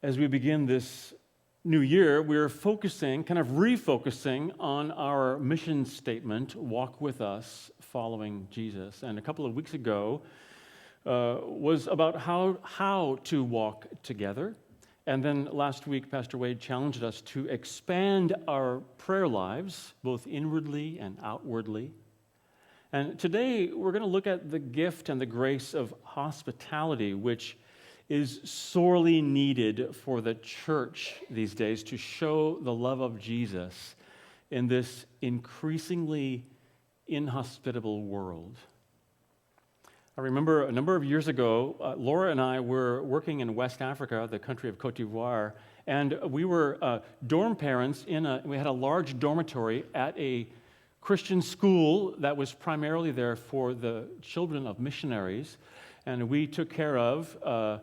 as we begin this new year, we're focusing, kind of refocusing on our mission statement, Walk With Us, Following Jesus. And a couple of weeks ago was about how to walk together. And then last week, Pastor Wade challenged us to expand our prayer lives, both inwardly and outwardly. And today, we're going to look at the gift and the grace of hospitality, which is sorely needed for the church these days to show the love of Jesus in this increasingly inhospitable world. I remember a number of years ago, Laura and I were working in West Africa, the country of Côte d'Ivoire, and we were dorm parents we had a large dormitory at a Christian school that was primarily there for the children of missionaries, and we took care of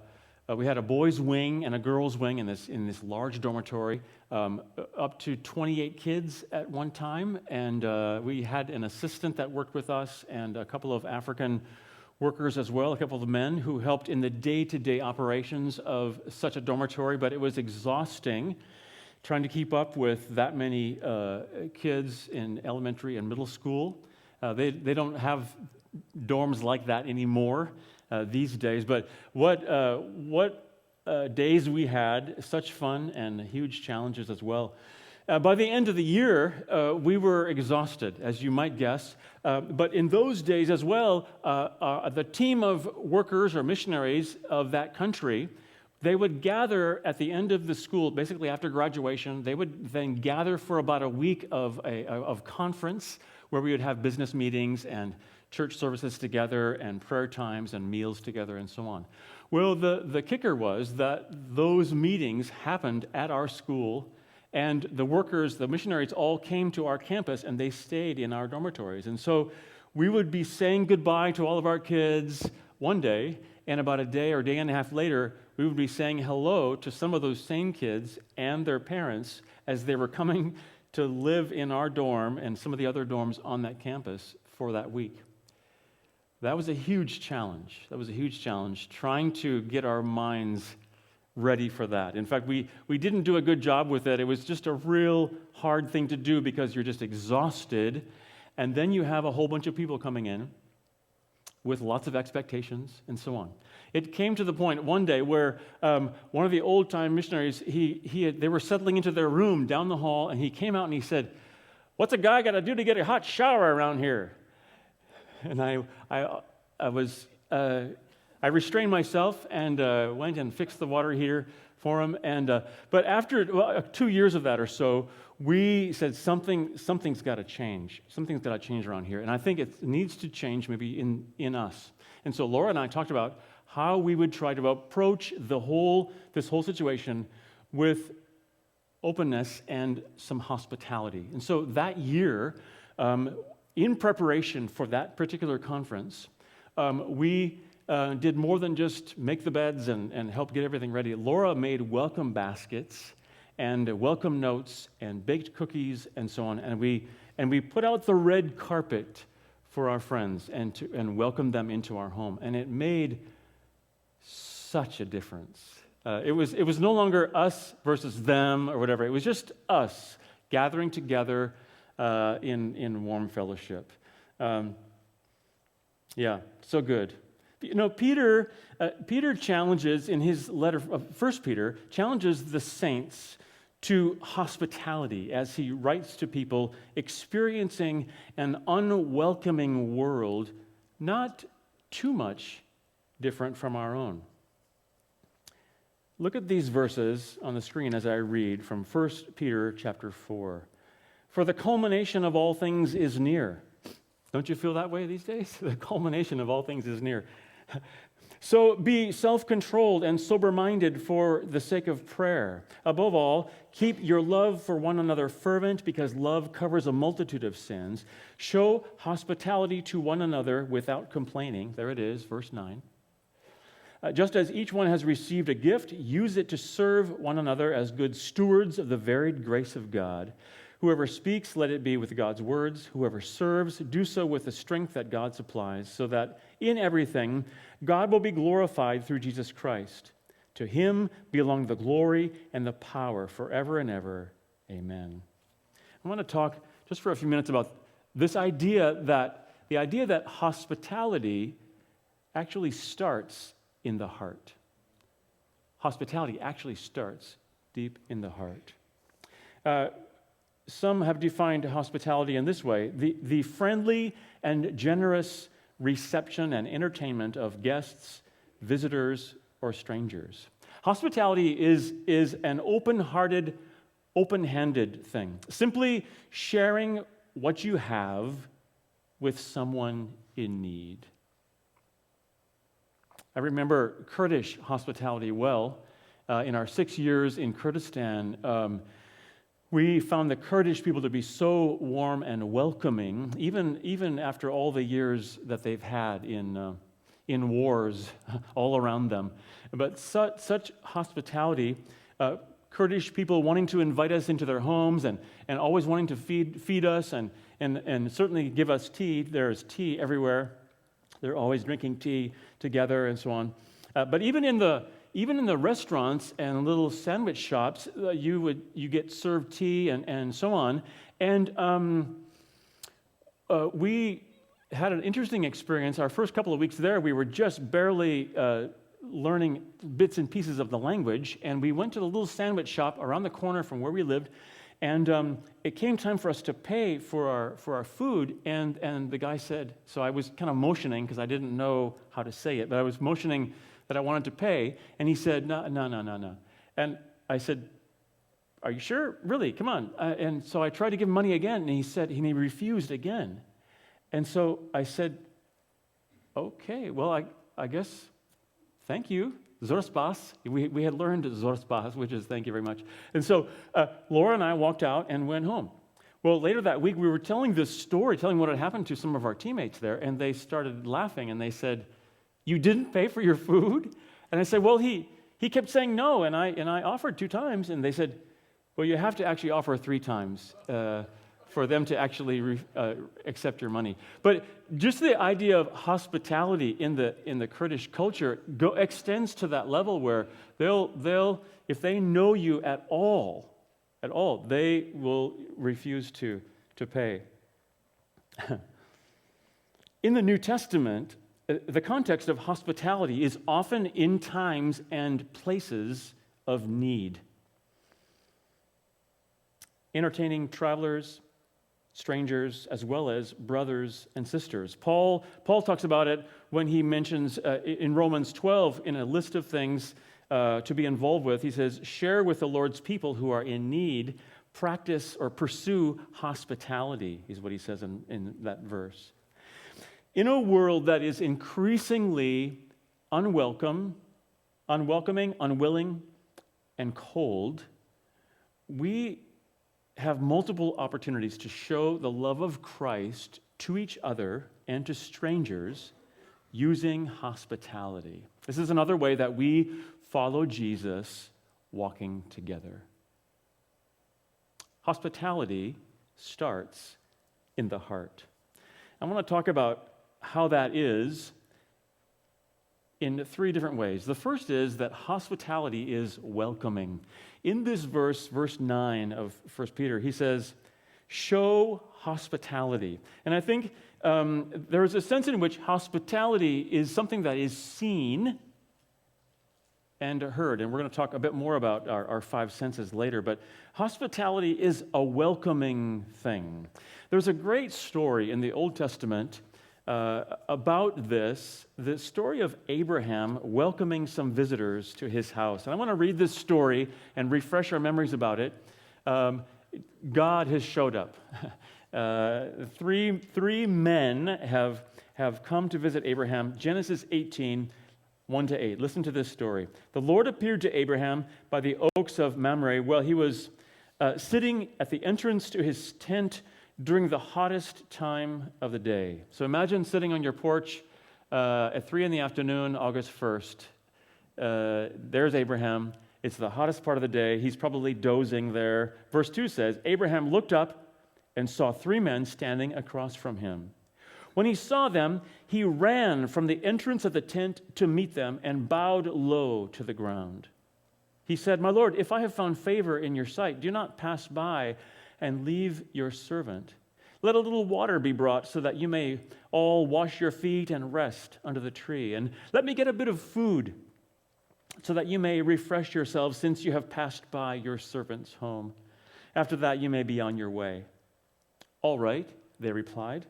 we had a boys' wing and a girls' wing in this large dormitory, up to 28 kids at one time, and we had an assistant that worked with us and a couple of African workers as well, a couple of men who helped in the day-to-day operations of such a dormitory, but it was exhausting trying to keep up with that many kids in elementary and middle school. They don't have dorms like that anymore these days, but what days we had, such fun and huge challenges as well. By the end of the year, we were exhausted, as you might guess, but in those days as well, the team of workers or missionaries of that country, they would gather at the end of the school, basically after graduation. They would then gather for about a week of conference where we would have business meetings and church services together and prayer times and meals together and so on. Well, the kicker was that those meetings happened at our school, and the workers, the missionaries, all came to our campus and they stayed in our dormitories. And so we would be saying goodbye to all of our kids one day, and about a day or day and a half later, we would be saying hello to some of those same kids and their parents as they were coming to live in our dorm and some of the other dorms on that campus for that week. That was a huge challenge. Trying to get our minds ready for that. In fact, we didn't do a good job with it. It was just a real hard thing to do because you're just exhausted, and then you have a whole bunch of people coming in with lots of expectations and so on. It came to the point one day where one of the old-time missionaries, they were settling into their room down the hall, and he came out and he said, "What's a guy got to do to get a hot shower around here?" And I restrained myself and went and fixed the water heater for him. But after 2 years of that or so, we said something's got to change. Something's got to change around here, and I think it needs to change maybe in us. And so Laura and I talked about how we would try to approach this whole situation with openness and some hospitality. And so that year, in preparation for that particular conference, we did more than just make the beds and help get everything ready. Laura made welcome baskets and welcome notes and baked cookies and so on, and we put out the red carpet for our friends and welcomed them into our home, and it made such a difference. It was no longer us versus them or whatever. It was just us gathering together in warm fellowship. So good. You know, Peter challenges in his letter, 1 Peter, challenges the saints to hospitality as he writes to people experiencing an unwelcoming world, not too much different from our own. Look at these verses on the screen as I read from 1 Peter chapter 4. "For the culmination of all things is near." Don't you feel that way these days? The culmination of all things is near. "So be self-controlled and sober-minded for the sake of prayer. Above all, keep your love for one another fervent, because love covers a multitude of sins. Show hospitality to one another without complaining." There it is, verse 9. "Just as each one has received a gift, use it to serve one another as good stewards of the varied grace of God. Whoever speaks, let it be with God's words. Whoever serves, do so with the strength that God supplies, so that in everything God will be glorified through Jesus Christ. To him belong the glory and the power forever and ever. Amen. I want to talk just for a few minutes about this idea that hospitality actually starts in the heart. Hospitality actually starts deep in the heart. Some have defined hospitality in this way: the friendly and generous reception and entertainment of guests, visitors, or strangers. Hospitality is an open-hearted, open-handed thing. Simply sharing what you have with someone in need. I remember Kurdish hospitality well. In our 6 years in Kurdistan, we found the Kurdish people to be so warm and welcoming, even after all the years that they've had in wars all around them. But such hospitality, Kurdish people wanting to invite us into their homes and always wanting to feed us and certainly give us tea. There's tea everywhere. They're always drinking tea together and so on. But even in the restaurants and little sandwich shops, you get served tea and so on. And we had an interesting experience. Our first couple of weeks there, we were just barely learning bits and pieces of the language, and we went to the little sandwich shop around the corner from where we lived, and it came time for us to pay for our food, and the guy said, so I was kind of motioning because I didn't know how to say it, but I was motioning that I wanted to pay, and he said, no. And I said, are you sure? Really? Come on. And so I tried to give him money again, and he refused again. And so I said, okay, well, I guess, thank you. Zorspas. We had learned Zorspas, which is thank you very much. And so Laura and I walked out and went home. Well, later that week, we were telling this story, telling what had happened to some of our teammates there, and they started laughing, and they said, you didn't pay for your food? And I said, well, he kept saying no, and I offered 2 times, and they said, well, you have to actually offer 3 times for them to actually accept your money. But just the idea of hospitality in the Kurdish culture extends to that level where they'll if they know you at all, they will refuse to pay. In the New Testament, the context of hospitality is often in times and places of need. Entertaining travelers, strangers, as well as brothers and sisters. Paul talks about it when he mentions in Romans 12, in a list of things to be involved with, he says, share with the Lord's people who are in need, practice or pursue hospitality, is what he says in that verse. In a world that is increasingly unwelcoming, unwilling, and cold, we have multiple opportunities to show the love of Christ to each other and to strangers using hospitality. This is another way that we follow Jesus walking together. Hospitality starts in the heart. I want to talk about how that is in 3 different ways. The first is that hospitality is welcoming. In this verse 9 of 1 Peter, he says, show hospitality. And I think there is a sense in which hospitality is something that is seen and heard. And we're going to talk a bit more about our 5 senses later. But hospitality is a welcoming thing. There's a great story in the Old Testament about this, the story of Abraham welcoming some visitors to his house. And I want to read this story and refresh our memories about it. God has showed up. Three men have come to visit Abraham. Genesis 18, 1-8. Listen to this story. The Lord appeared to Abraham by the oaks of Mamre while he was sitting at the entrance to his tent during the hottest time of the day. So imagine sitting on your porch at 3 p.m, August 1st. There's Abraham. It's the hottest part of the day. He's probably dozing there. Verse 2 says, Abraham looked up and saw 3 men standing across from him. When he saw them, he ran from the entrance of the tent to meet them and bowed low to the ground. He said, "My Lord, if I have found favor in your sight, do not pass by and leave your servant. Let a little water be brought so that you may all wash your feet and rest under the tree. And let me get a bit of food so that you may refresh yourselves since you have passed by your servant's home. After that, you may be on your way." "All right," they replied.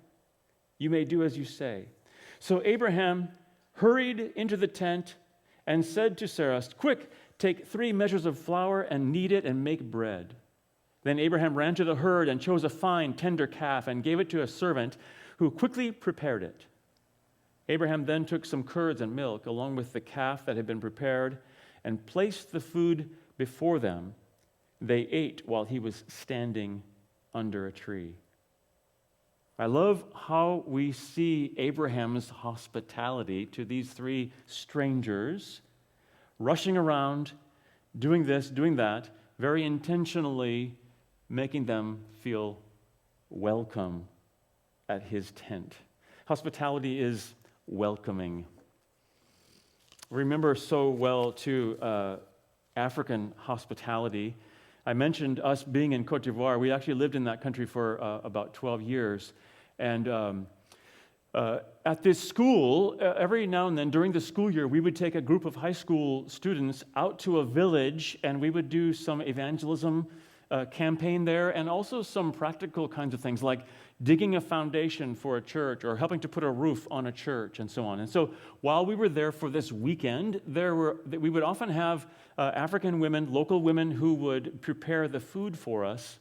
"You may do as you say." So Abraham hurried into the tent and said to Sarah, "Quick, take 3 measures of flour and knead it and make bread." Then Abraham ran to the herd and chose a fine, tender calf and gave it to a servant who quickly prepared it. Abraham then took some curds and milk along with the calf that had been prepared and placed the food before them. They ate while he was standing under a tree. I love how we see Abraham's hospitality to these 3 strangers, rushing around, doing this, doing that, very intentionally making them feel welcome at his tent. Hospitality is welcoming. Remember so well, too, African hospitality. I mentioned us being in Côte d'Ivoire. We actually lived in that country for about 12 years. And at this school, every now and then during the school year, we would take a group of high school students out to a village, and we would do some evangelism campaign there, and also some practical kinds of things like digging a foundation for a church or helping to put a roof on a church and so on. And so while we were there for this weekend, we would often have African women, local women, who would prepare the food for us,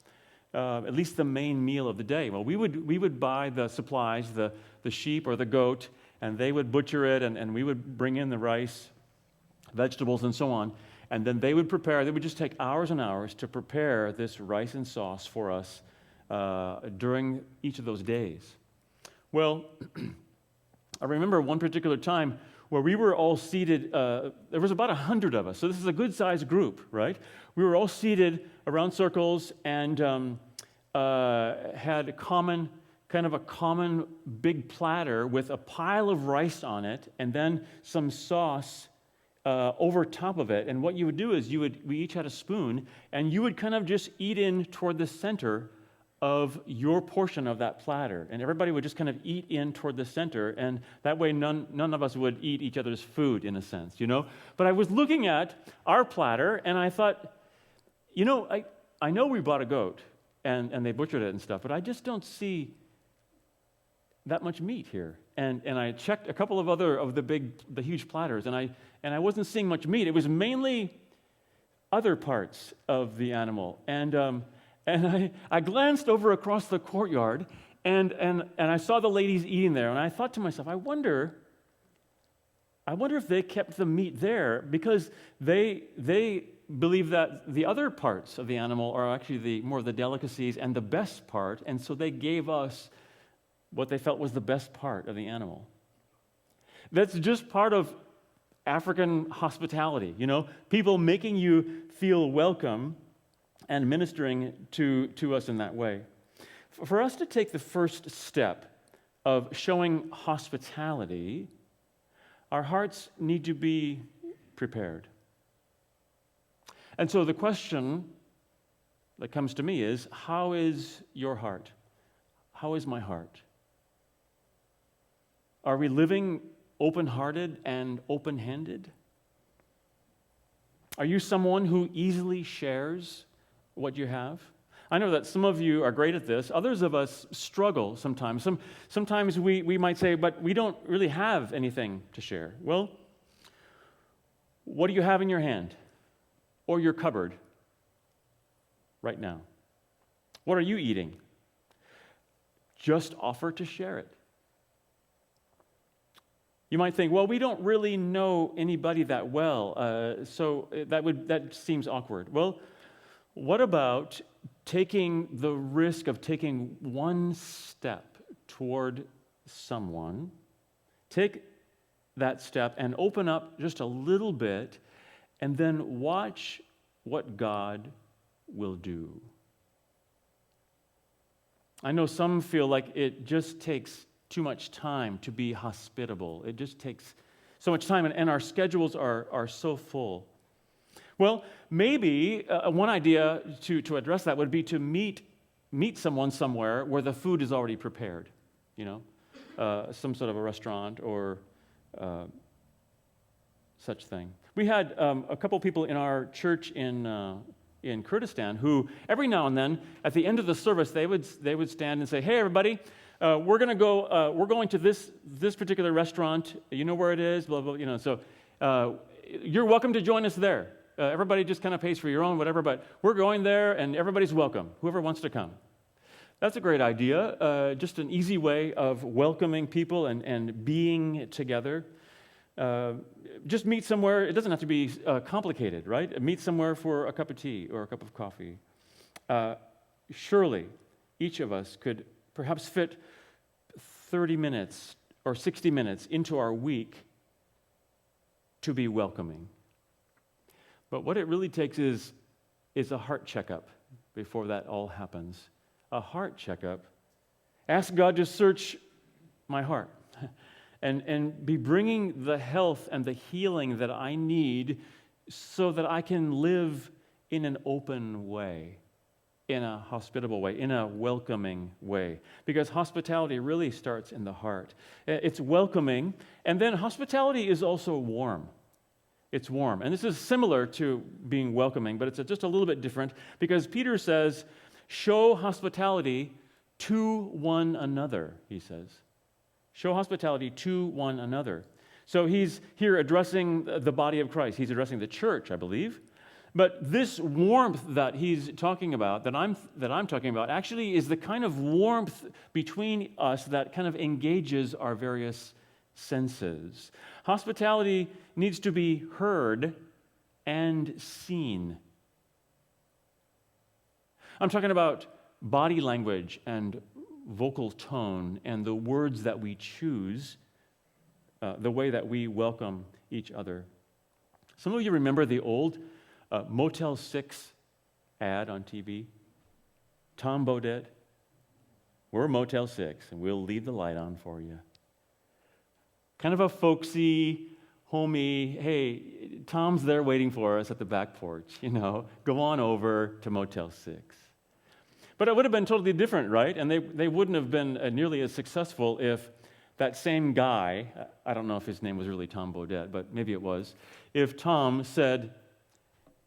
at least the main meal of the day. Well, we would buy the supplies, the sheep or the goat, and they would butcher it, and we would bring in the rice, vegetables, and so on. And then they would just take hours and hours to prepare this rice and sauce for us during each of those days. Well, I remember one particular time where we were all seated, there was about 100 of us, so this is a good-sized group, right? We were all seated around circles and had a common big platter with a pile of rice on it and then some sauce over top of it. And what you would do is we each had a spoon, and you would kind of just eat in toward the center of your portion of that platter. And everybody would just kind of eat in toward the center, and that way none of us would eat each other's food, in a sense, you know? But I was looking at our platter, and I thought, you know, I know we bought a goat, and they butchered it and stuff, but I just don't see that much meat here. And I checked a couple of the huge platters, and I wasn't seeing much meat. It was mainly other parts of the animal. And I glanced over across the courtyard, and I saw the ladies eating there, and I thought to myself, I wonder if they kept the meat there, because they believe that the other parts of the animal are actually more of the delicacies and the best part, and so they gave us what they felt was the best part of the animal. That's just part of African hospitality, you know, people making you feel welcome and ministering to us in that way. For us to take the first step of showing hospitality, our hearts need to be prepared. And so the question that comes to me is, how is your heart? How is my heart? Are we living open-hearted and open-handed? Are you someone who easily shares what you have? I know that some of you are great at this. Others of us struggle sometimes. Sometimes we might say, but we don't really have anything to share. Well, what do you have in your hand or your cupboard right now? What are you eating? Just offer to share it. You might think, well, we don't really know anybody that well, so that seems awkward. Well, what about taking the risk of taking one step toward someone? Take that step and open up just a little bit, and then watch what God will do. I know some feel like it just takes too much time to be hospitable. It just takes so much time, and our schedules are so full. Well, maybe one idea to address that would be to meet someone somewhere where the food is already prepared, some sort of a restaurant or such thing. We had a couple people in our church in Kurdistan who every now and then at the end of the service they would stand and say, "Hey, everybody, we're going to this particular restaurant. You know where it is, blah blah. So you're welcome to join us there. Everybody just kind of pays for your own, whatever. But we're going there, and everybody's welcome. Whoever wants to come." That's a great idea. Just an easy way of welcoming people and being together. Just meet somewhere. It doesn't have to be complicated, right? Meet somewhere for a cup of tea or a cup of coffee. Surely, each of us could perhaps fit 30 minutes or 60 minutes into our week to be welcoming. But what it really takes is a heart checkup before that all happens. A heart checkup. Ask God to search my heart and be bringing the health and the healing that I need so that I can live in an open way, in a hospitable way, in a welcoming way. Because hospitality really starts in the heart. It's welcoming, and then hospitality is also warm. It's warm. And this is similar to being welcoming, but it's just a little bit different because Peter says, show hospitality to one another, he says. Show hospitality to one another. So he's here addressing the body of Christ. He's addressing the church, I believe. But this warmth that he's talking about, that I'm talking about, actually is the kind of warmth between us that kind of engages our various senses. Hospitality needs to be heard and seen. I'm talking about body language and vocal tone and the words that we choose, the way that we welcome each other. Some of you remember the old Motel 6 ad on TV? Tom Bodett, "We're Motel 6 and we'll leave the light on for you." Kind of a folksy, homey, hey, Tom's there waiting for us at the back porch, go on over to Motel 6. But it would have been totally different, right? And they wouldn't have been nearly as successful if that same guy, I don't know if his name was really Tom Bodett, but maybe it was, if Tom said,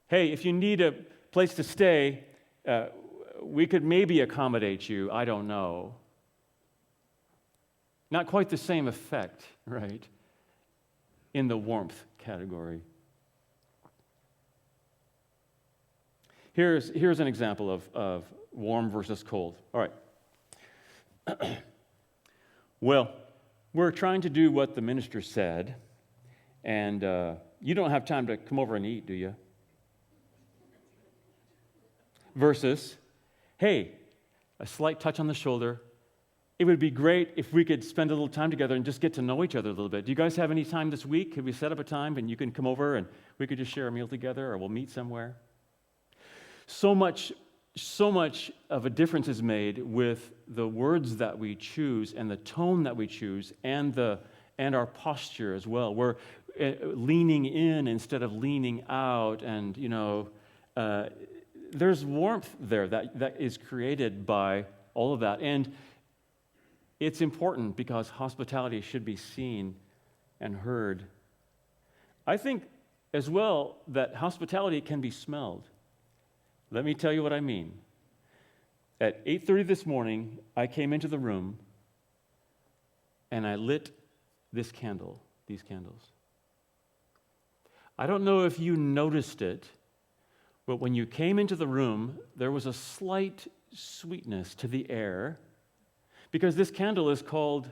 "Hey, if you need a place to stay, we could maybe accommodate you, I don't know." Not quite the same effect, right, in the warmth category. Here's an example of warm versus cold. All right. Well, we're trying to do what the minister said, and you don't have time to come over and eat, do you? Versus, hey, a slight touch on the shoulder. It would be great if we could spend a little time together and just get to know each other a little bit. Do you guys have any time this week? Could we set up a time and you can come over and we could just share a meal together, or we'll meet somewhere? So much of a difference is made with the words that we choose and the tone that we choose and our posture as well. We're leaning in instead of leaning out, and there's warmth there that is created by all of that. And it's important because hospitality should be seen and heard. I think as well that hospitality can be smelled. Let me tell you what I mean. At 8:30 this morning, I came into the room and I lit these candles. I don't know if you noticed it, but when you came into the room, there was a slight sweetness to the air because this candle is called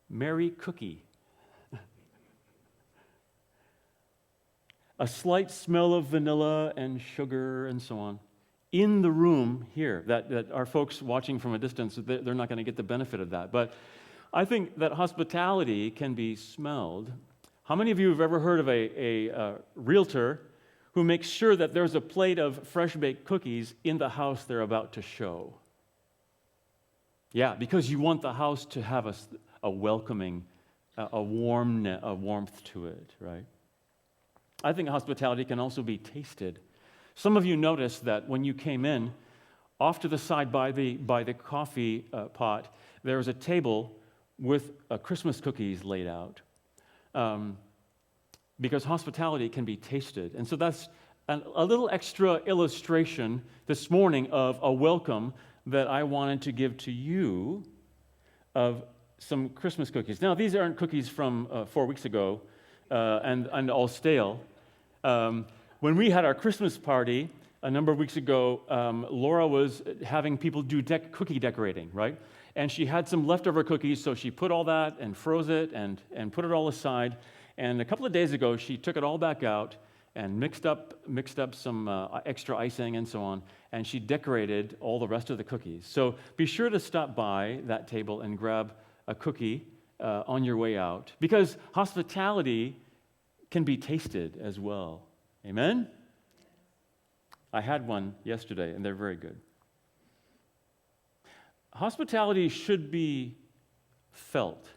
Mary Cookie. A slight smell of vanilla and sugar and so on in the room here that our folks watching from a distance, they're not going to get the benefit of that. But I think that hospitality can be smelled. How many of you have ever heard of a realtor who makes sure that there's a plate of fresh-baked cookies in the house they're about to show? Yeah, because you want the house to have a welcoming, a warmth to it, right? I think hospitality can also be tasted. Some of you noticed that when you came in, off to the side by the coffee pot, there was a table with Christmas cookies laid out, because hospitality can be tasted. And so that's a little extra illustration this morning of a welcome that I wanted to give to you of some Christmas cookies. Now, these aren't cookies from 4 weeks ago and all stale. When we had our Christmas party a number of weeks ago, Laura was having people do cookie decorating, right? And she had some leftover cookies, so she put all that and froze it and put it all aside. And a couple of days ago, she took it all back out and mixed up some extra icing and so on, and she decorated all the rest of the cookies. So be sure to stop by that table and grab a cookie on your way out, because hospitality can be tasted as well. Amen? I had one yesterday, and they're very good. Hospitality should be felt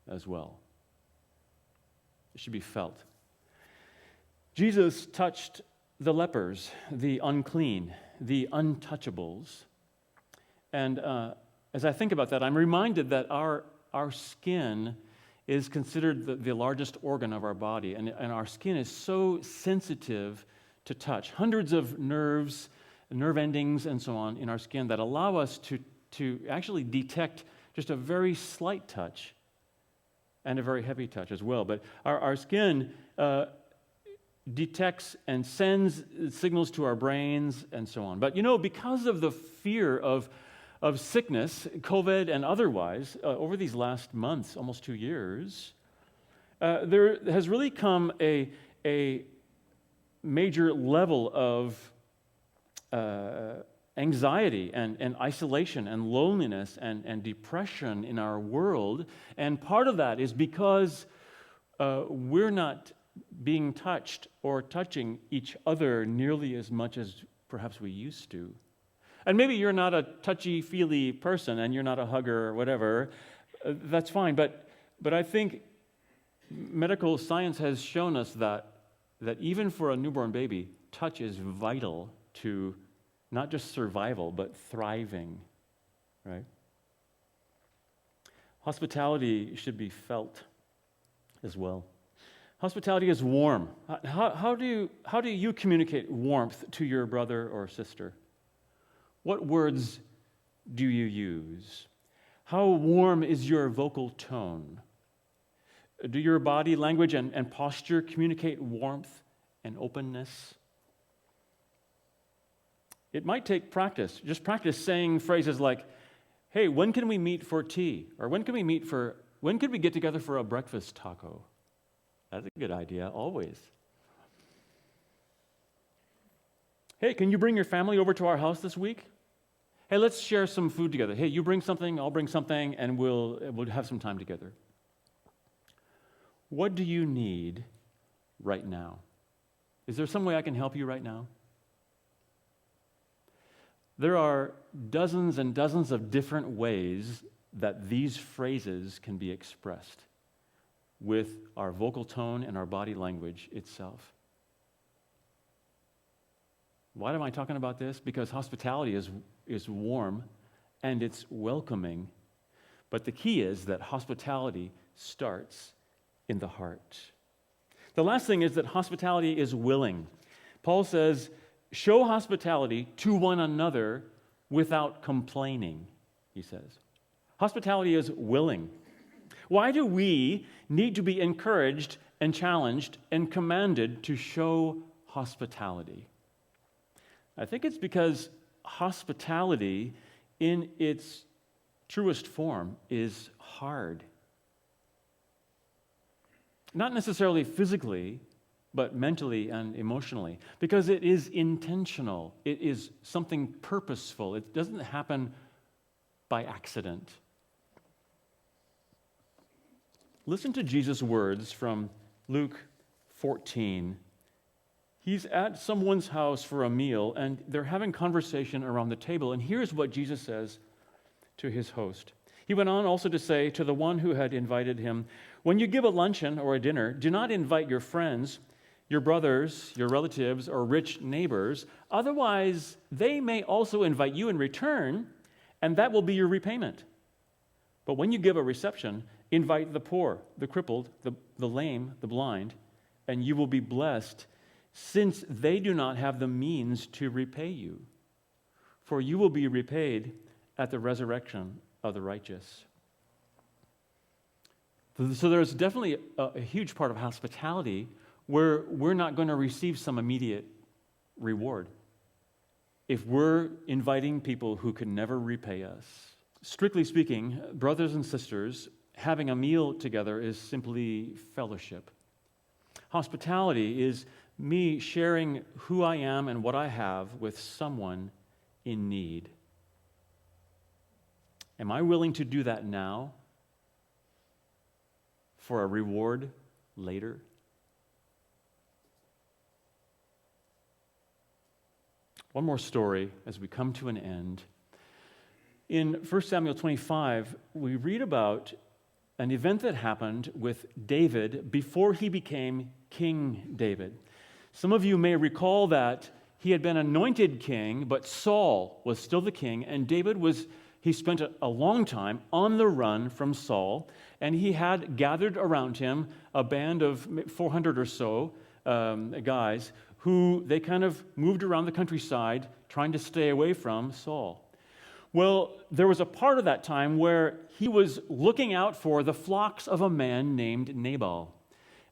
as well. It should be felt. Jesus touched the lepers, the unclean, the untouchables. And as I think about that, I'm reminded that our skin is considered the largest organ of our body, and our skin is so sensitive to touch. Hundreds of nerve endings and so on in our skin that allow us to actually detect just a very slight touch and a very heavy touch as well. But our skin detects and sends signals to our brains and so on. But because of the fear of sickness, COVID and otherwise, over these last months, almost 2 years, there has really come a major level of anxiety and isolation and loneliness and depression in our world. And part of that is because we're not being touched or touching each other nearly as much as perhaps we used to. And maybe you're not a touchy-feely person and you're not a hugger or whatever. That's fine. But I think medical science has shown us that even for a newborn baby, touch is vital to not just survival, but thriving, right? Hospitality should be felt as well. Hospitality is warm. How do you communicate warmth to your brother or sister? What words do you use? How warm is your vocal tone? Do your body language and posture communicate warmth and openness? It might take practice. Just practice saying phrases like, "Hey, when can we meet for tea?" Or when could we get together for a breakfast taco? That's a good idea, always. "Hey, can you bring your family over to our house this week? Hey, let's share some food together. Hey, you bring something, I'll bring something, and we'll have some time together." What do you need right now? Is there some way I can help you right now? There are dozens and dozens of different ways that these phrases can be expressed with our vocal tone and our body language itself. Why am I talking about this? Because hospitality is warm and it's welcoming, but the key is that hospitality starts in the heart. The last thing is that hospitality is willing. Paul says, "Show hospitality to one another without complaining," he says. Hospitality is willing. Why do we need to be encouraged and challenged and commanded to show hospitality? I think it's because hospitality in its truest form is hard. Not necessarily physically, but mentally and emotionally, because it is intentional. It is something purposeful. It doesn't happen by accident. Listen to Jesus' words from Luke 14. He's at someone's house for a meal, and they're having conversation around the table. And here's what Jesus says to his host. He went on also to say to the one who had invited him, "When you give a luncheon or a dinner, do not invite your friends, your brothers, your relatives, or rich neighbors. Otherwise, they may also invite you in return, and that will be your repayment. But when you give a reception, invite the poor, the crippled, the lame, the blind, and you will be blessed, since they do not have the means to repay you. For you will be repaid at the resurrection of the righteous." So there's definitely a huge part of hospitality where we're not going to receive some immediate reward if we're inviting people who can never repay us. Strictly speaking, brothers and sisters, having a meal together is simply fellowship. Hospitality is me sharing who I am and what I have with someone in need. Am I willing to do that now for a reward later? One more story as we come to an end. In 1 Samuel 25, we read about an event that happened with David before he became King David. Some of you may recall that he had been anointed king, but Saul was still the king, and he spent a long time on the run from Saul, and he had gathered around him a band of 400 or so guys who they kind of moved around the countryside trying to stay away from Saul. Well, there was a part of that time where he was looking out for the flocks of a man named Nabal.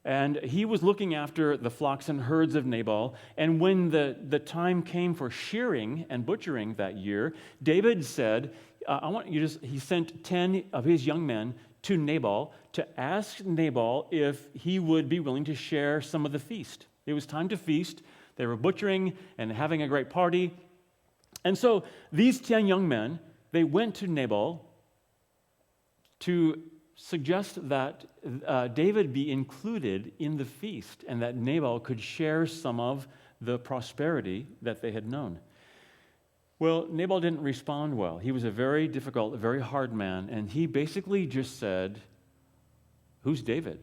And he was looking after the flocks and herds of Nabal. And when the time came for shearing and butchering that year, David said, he sent 10 of his young men to Nabal to ask Nabal if he would be willing to share some of the feast. It was time to feast. They were butchering and having a great party. And so these 10 young men, they went to Nabal to suggest that David be included in the feast and that Nabal could share some of the prosperity that they had known. Well, Nabal didn't respond well. He was a very difficult, very hard man, and he basically just said, "Who's David?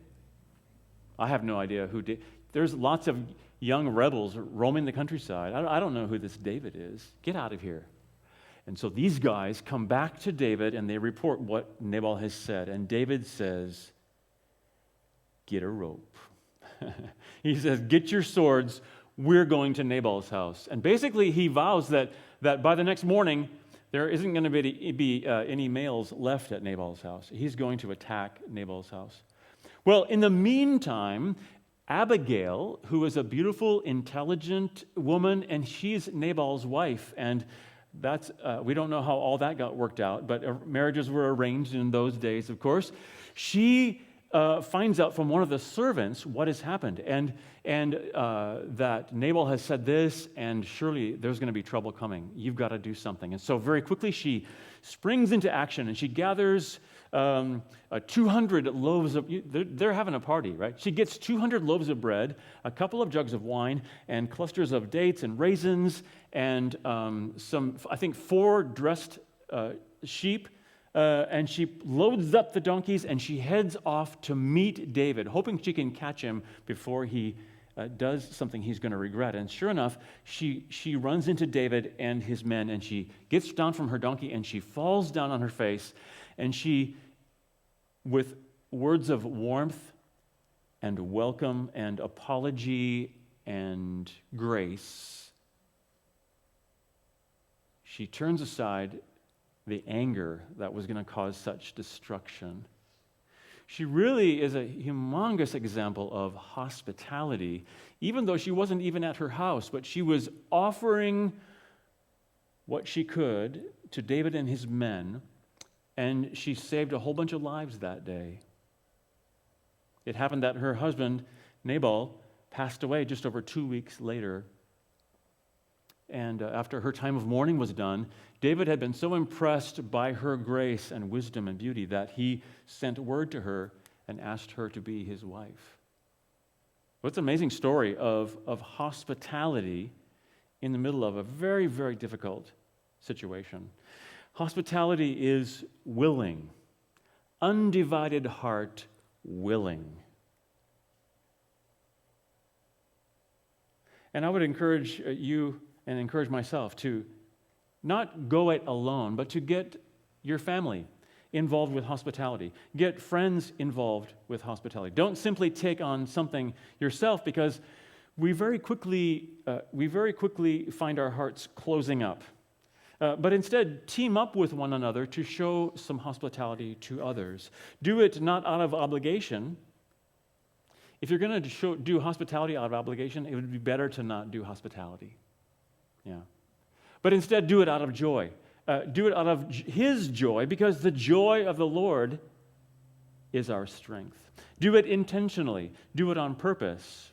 I have no idea who David. There's lots of young rebels roaming the countryside. I don't know who this David is. Get out of here." And so these guys come back to David and they report what Nabal has said. And David says, "Get a rope." He says, "Get your swords. We're going to Nabal's house." And basically he vows that by the next morning, there isn't going to be any males left at Nabal's house. He's going to attack Nabal's house. Well, in the meantime, Abigail, who is a beautiful, intelligent woman, and she's Nabal's wife, and that's we don't know how all that got worked out, but marriages were arranged in those days, of course. She finds out from one of the servants what has happened, and that Nabal has said this, and surely there's going to be trouble coming. You've got to do something. And so very quickly she springs into action, and she gathers 200 loaves of, they're having a party, right? She gets 200 loaves of bread, a couple of jugs of wine, and clusters of dates and raisins, and some, I think, 4 dressed sheep, and she loads up the donkeys, and she heads off to meet David, hoping she can catch him before he does something he's going to regret. And sure enough, she runs into David and his men, and she gets down from her donkey, and she falls down on her face, and she, with words of warmth and welcome and apology and grace, she turns aside the anger that was going to cause such destruction. She really is a humongous example of hospitality, even though she wasn't even at her house, but she was offering what she could to David and his men, and she saved a whole bunch of lives that day. It happened that her husband, Nabal, passed away just over 2 weeks later. And after her time of mourning was done, David had been so impressed by her grace and wisdom and beauty that he sent word to her and asked her to be his wife. Well, it's an amazing story of hospitality in the middle of a very, very difficult situation. Hospitality is willing, undivided heart willing. And I would encourage you and encourage myself to not go it alone, but to get your family involved with hospitality. Get friends involved with hospitality. Don't simply take on something yourself, because we very quickly find our hearts closing up. But instead, team up with one another to show some hospitality to others. Do it not out of obligation. If you're going to do hospitality out of obligation, it would be better to not do hospitality. Yeah. But instead, do it out of joy. Do it out of His joy, because the joy of the Lord is our strength. Do it intentionally. Do it on purpose.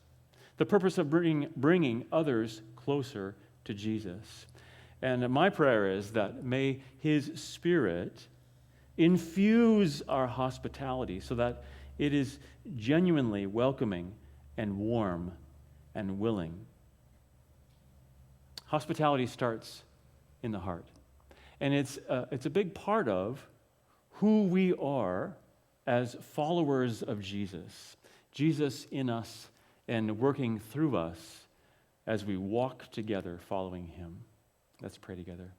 The purpose of bringing others closer to Jesus. And my prayer is that may His Spirit infuse our hospitality so that it is genuinely welcoming and warm and willing. Hospitality starts in the heart. And it's a big part of who we are as followers of Jesus. Jesus in us and working through us as we walk together following Him. Let's pray together.